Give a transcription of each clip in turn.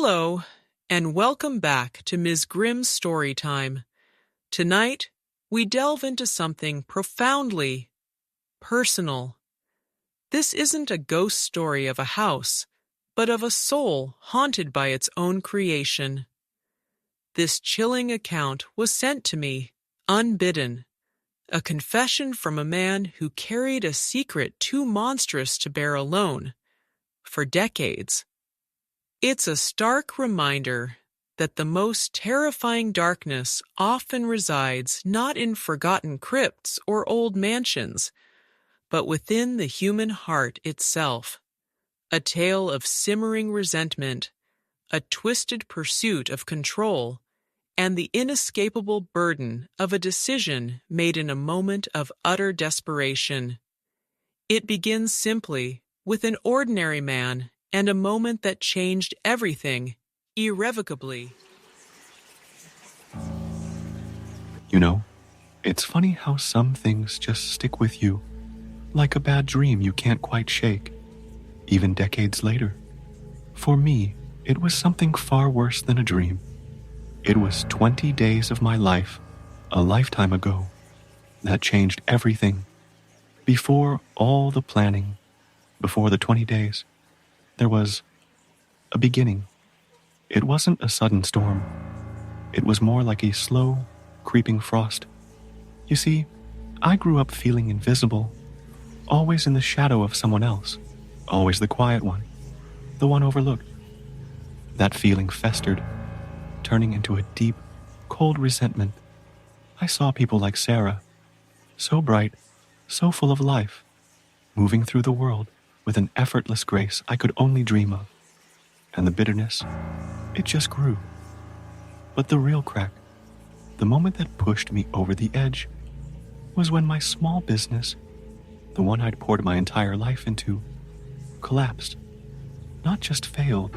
Hello, and welcome back to Ms. Grimm's Story Time. Tonight, we delve into something profoundly personal. This isn't a ghost story of a house, but of a soul haunted by its own creation. This chilling account was sent to me, unbidden, a confession from a man who carried a secret too monstrous to bear alone, for decades. It's a stark reminder that the most terrifying darkness often resides not in forgotten crypts or old mansions, but within the human heart itself. A tale of simmering resentment, a twisted pursuit of control, and the inescapable burden of a decision made in a moment of utter desperation. It begins simply with an ordinary man and a moment that changed everything, irrevocably. You know, it's funny how some things just stick with you, like a bad dream you can't quite shake, even decades later. For me, it was something far worse than a dream. It was 20 days of my life, a lifetime ago, that changed everything. Before all the planning, before the 20 days, there was a beginning. It wasn't a sudden storm. It was more like a slow, creeping frost. You see, I grew up feeling invisible, always in the shadow of someone else, always the quiet one, the one overlooked. That feeling festered, turning into a deep, cold resentment. I saw people like Sarah, so bright, so full of life, moving through the world with an effortless grace I could only dream of. And the bitterness, it just grew. But the real crack, the moment that pushed me over the edge, was when my small business, the one I'd poured my entire life into, collapsed. Not just failed,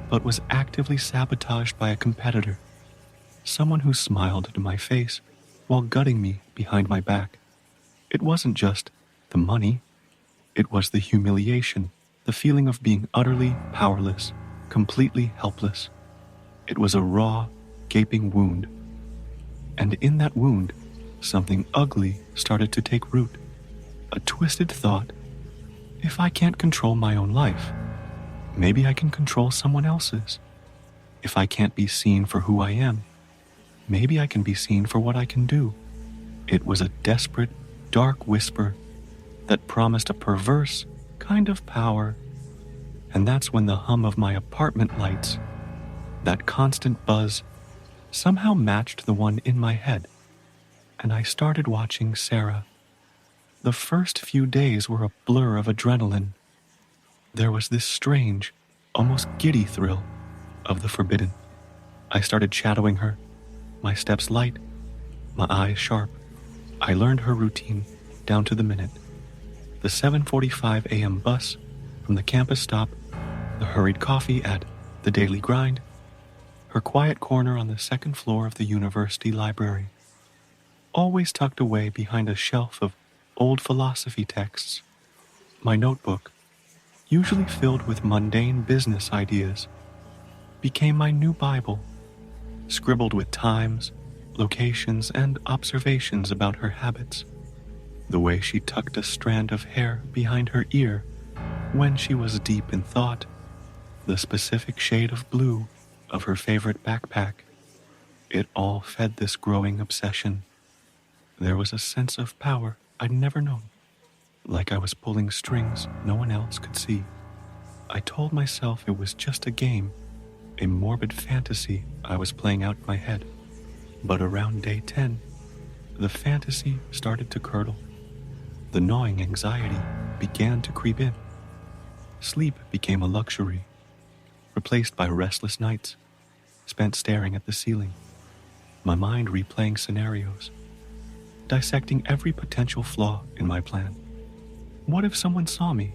but was actively sabotaged by a competitor, someone who smiled into my face while gutting me behind my back. It wasn't just the money, it was the humiliation, the feeling of being utterly powerless, completely helpless. It was a raw, gaping wound. And in that wound, something ugly started to take root. A twisted thought: if I can't control my own life, maybe I can control someone else's. If I can't be seen for who I am, maybe I can be seen for what I can do. It was a desperate, dark whisper that promised a perverse kind of power. And that's when the hum of my apartment lights, that constant buzz, somehow matched the one in my head, and I started watching Sarah. The first few days were a blur of adrenaline. There was this strange, almost giddy thrill of the forbidden. I started shadowing her, my steps light, my eyes sharp. I learned her routine down to the minute. The 7:45 a.m. bus from the campus stop, the hurried coffee at the daily grind, her quiet corner on the second floor of the university library, always tucked away behind a shelf of old philosophy texts. My notebook, usually filled with mundane business ideas, became my new Bible, scribbled with times, locations, and observations about her habits. The way she tucked a strand of hair behind her ear when she was deep in thought, the specific shade of blue of her favorite backpack. It all fed this growing obsession. There was a sense of power I'd never known, like I was pulling strings no one else could see. I told myself it was just a game, a morbid fantasy I was playing out in my head. But around day 10, the fantasy started to curdle. The gnawing anxiety began to creep in. Sleep became a luxury, replaced by restless nights spent staring at the ceiling, my mind replaying scenarios, dissecting every potential flaw in my plan. What if someone saw me?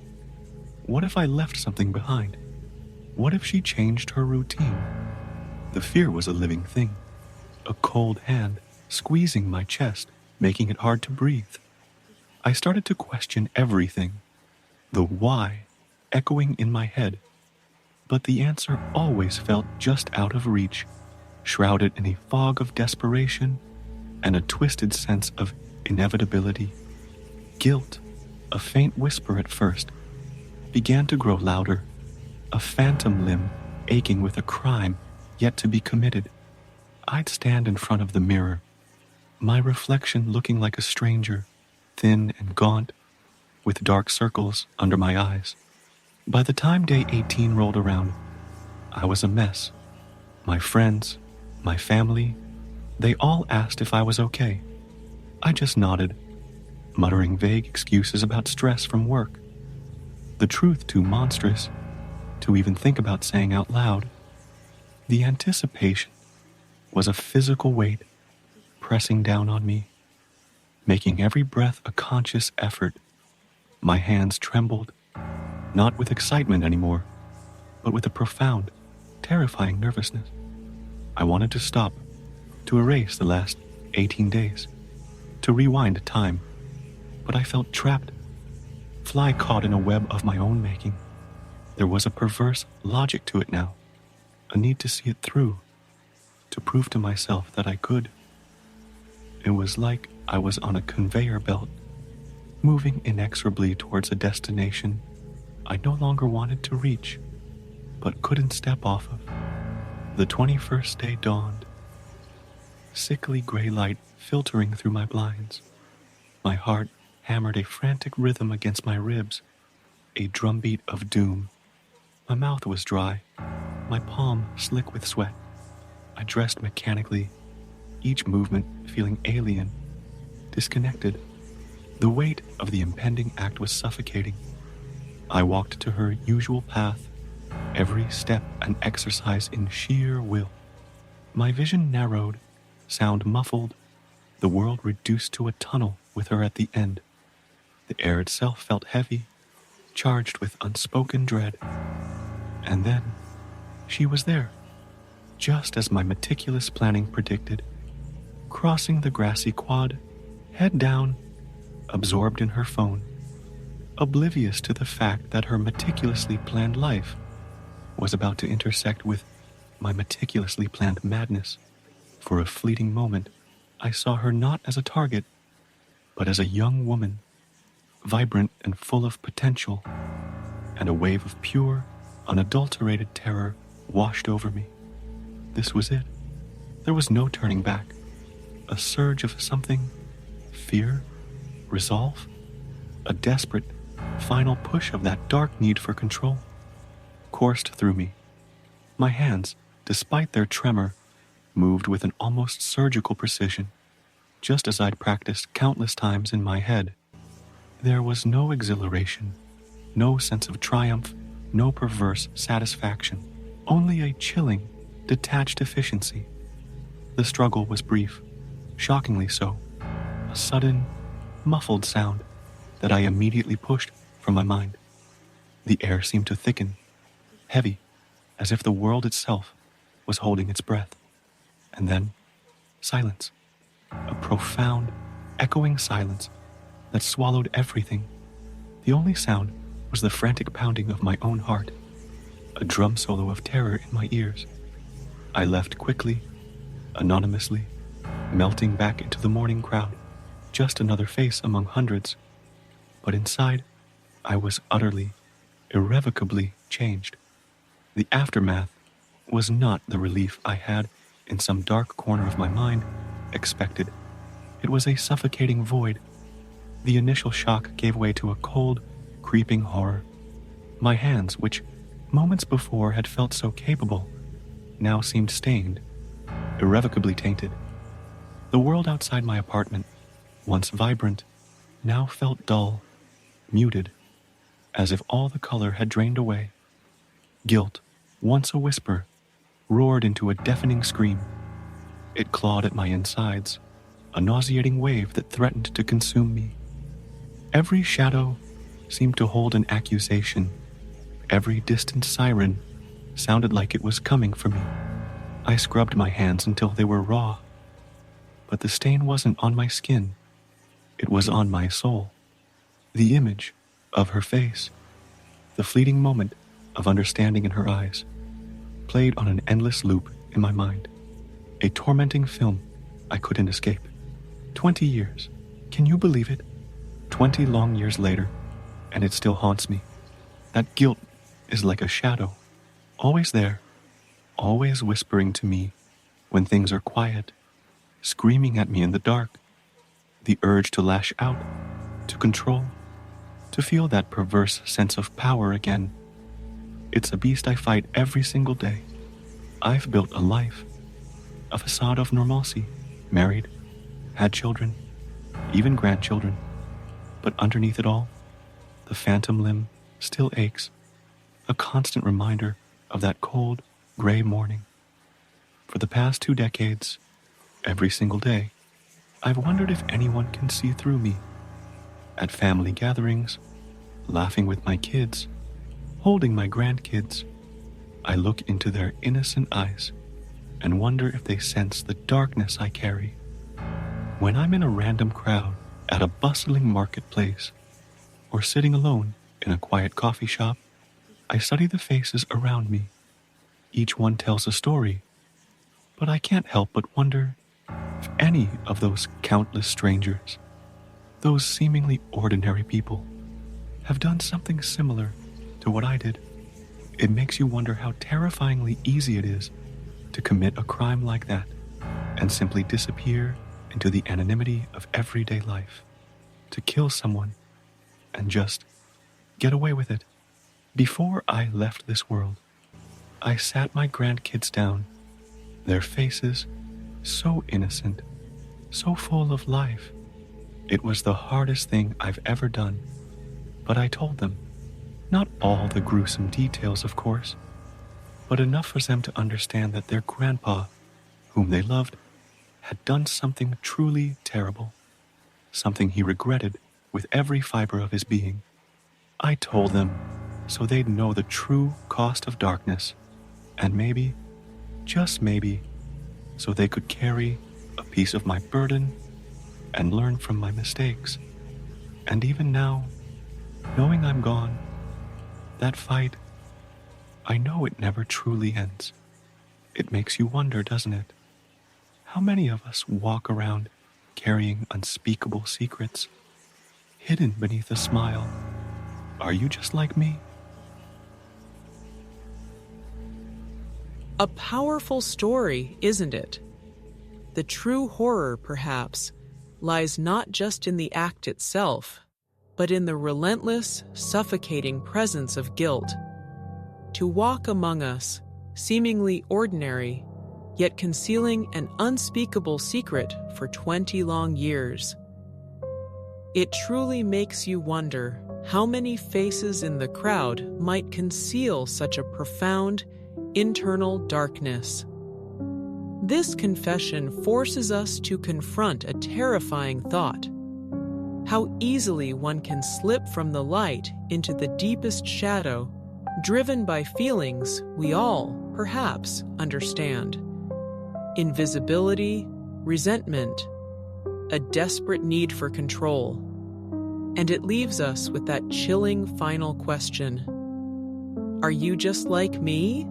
What if I left something behind? What if she changed her routine? The fear was a living thing, a cold hand squeezing my chest, making it hard to breathe. I started to question everything, the why echoing in my head. but the answer always felt just out of reach, shrouded in a fog of desperation and a twisted sense of inevitability. Guilt, a faint whisper at first, began to grow louder, a phantom limb aching with a crime yet to be committed. I'd stand in front of the mirror, my reflection looking like a stranger, thin and gaunt, with dark circles under my eyes. By the time day 18 rolled around, I was a mess. My friends, my family, they all asked if I was okay. I just nodded, muttering vague excuses about stress from work. The truth too monstrous to even think about saying out loud. The anticipation was a physical weight pressing down on me, making every breath a conscious effort. My hands trembled, not with excitement anymore, but with a profound, terrifying nervousness. I wanted to stop, to erase the last 18 days, to rewind time, but I felt trapped, fly caught in a web of my own making. There was a perverse logic to it now, a need to see it through, to prove to myself that I could. It was like I was on a conveyor belt, moving inexorably towards a destination I no longer wanted to reach, but couldn't step off of. The 21st day dawned, sickly gray light filtering through my blinds. My heart hammered a frantic rhythm against my ribs, a drumbeat of doom. My mouth was dry, my palm slick with sweat. I dressed mechanically, each movement feeling alien, disconnected. The weight of the impending act was suffocating. I walked to her usual path, every step an exercise in sheer will. My vision narrowed, sound muffled, the world reduced to a tunnel with her at the end. The air itself felt heavy, charged with unspoken dread. And then, she was there, just as my meticulous planning predicted, crossing the grassy quad, head down, absorbed in her phone, oblivious to the fact that her meticulously planned life was about to intersect with my meticulously planned madness. For a fleeting moment, I saw her not as a target, but as a young woman, vibrant and full of potential, and a wave of pure, unadulterated terror washed over me. This was it. There was no turning back. A surge of something, fear, resolve, a desperate, final push of that dark need for control, coursed through me. My hands, despite their tremor, moved with an almost surgical precision, just as I'd practiced countless times in my head. There was no exhilaration, no sense of triumph, no perverse satisfaction, only a chilling, detached efficiency. The struggle was brief, shockingly so, a sudden, muffled sound that I immediately pushed from my mind. The air seemed to thicken, heavy, as if the world itself was holding its breath. And then, silence, a profound, echoing silence that swallowed everything. The only sound was the frantic pounding of my own heart, a drum solo of terror in my ears. I left quickly, anonymously, melting back into the morning crowd, just another face among hundreds. But inside, I was utterly, irrevocably changed. The aftermath was not the relief I had, in some dark corner of my mind, expected. It was a suffocating void. The initial shock gave way to a cold, creeping horror. My hands, which moments before had felt so capable, now seemed stained, irrevocably tainted. The world outside my apartment, once vibrant, now felt dull, muted, as if all the color had drained away. Guilt, once a whisper, roared into a deafening scream. It clawed at my insides, a nauseating wave that threatened to consume me. Every shadow seemed to hold an accusation. Every distant siren sounded like it was coming for me. I scrubbed my hands until they were raw, but the stain wasn't on my skin. It was on my soul. The image of her face, the fleeting moment of understanding in her eyes played on an endless loop in my mind. A tormenting film I couldn't escape. 20 years. Can you believe it? 20 long years later, and it still haunts me. That guilt is like a shadow, always there, always whispering to me when things are quiet, screaming at me in the dark. The urge to lash out, to control, to feel that perverse sense of power again. It's a beast I fight every single day. I've built a life, a facade of normalcy, married, had children, even grandchildren. But underneath it all, the phantom limb still aches, a constant reminder of that cold, gray morning. For the past 2 decades, every single day, I've wondered if anyone can see through me. At family gatherings, laughing with my kids, holding my grandkids, I look into their innocent eyes and wonder if they sense the darkness I carry. When I'm in a random crowd at a bustling marketplace or sitting alone in a quiet coffee shop, I study the faces around me. Each one tells a story, but I can't help but wonder if any of those countless strangers, those seemingly ordinary people, have done something similar to what I did. It makes you wonder how terrifyingly easy it is to commit a crime like that and simply disappear into the anonymity of everyday life, to kill someone and just get away with it. Before I left this world, I sat my grandkids down, their faces so innocent, so full of life. It was the hardest thing I've ever done, but I told them, not all the gruesome details, of course, but enough for them to understand that their grandpa, whom they loved, had done something truly terrible, something he regretted with every fiber of his being. I told them so they'd know the true cost of darkness, and maybe, just maybe, so they could carry a piece of my burden and learn from my mistakes. And even now, knowing I'm gone, that fight, I know it never truly ends. It makes you wonder, doesn't it? How many of us walk around carrying unspeakable secrets, hidden beneath a smile? Are you just like me? A powerful story, isn't it? The true horror, perhaps, lies not just in the act itself, but in the relentless, suffocating presence of guilt. To walk among us, seemingly ordinary, yet concealing an unspeakable secret for 20 long years. It truly makes you wonder how many faces in the crowd might conceal such a profound, internal darkness. This confession forces us to confront a terrifying thought: how easily one can slip from the light into the deepest shadow, driven by feelings we all, perhaps, understand. Invisibility, resentment, a desperate need for control. And it leaves us with that chilling final question: are you just like me?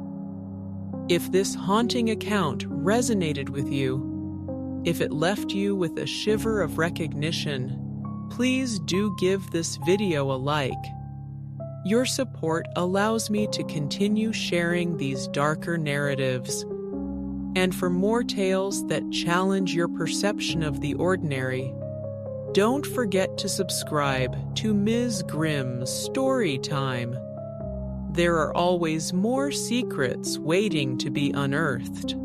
If this haunting account resonated with you, if it left you with a shiver of recognition, please do give this video a like. Your support allows me to continue sharing these darker narratives. And for more tales that challenge your perception of the ordinary, don't forget to subscribe to Ms. Grimm's Storytime. There are always more secrets waiting to be unearthed.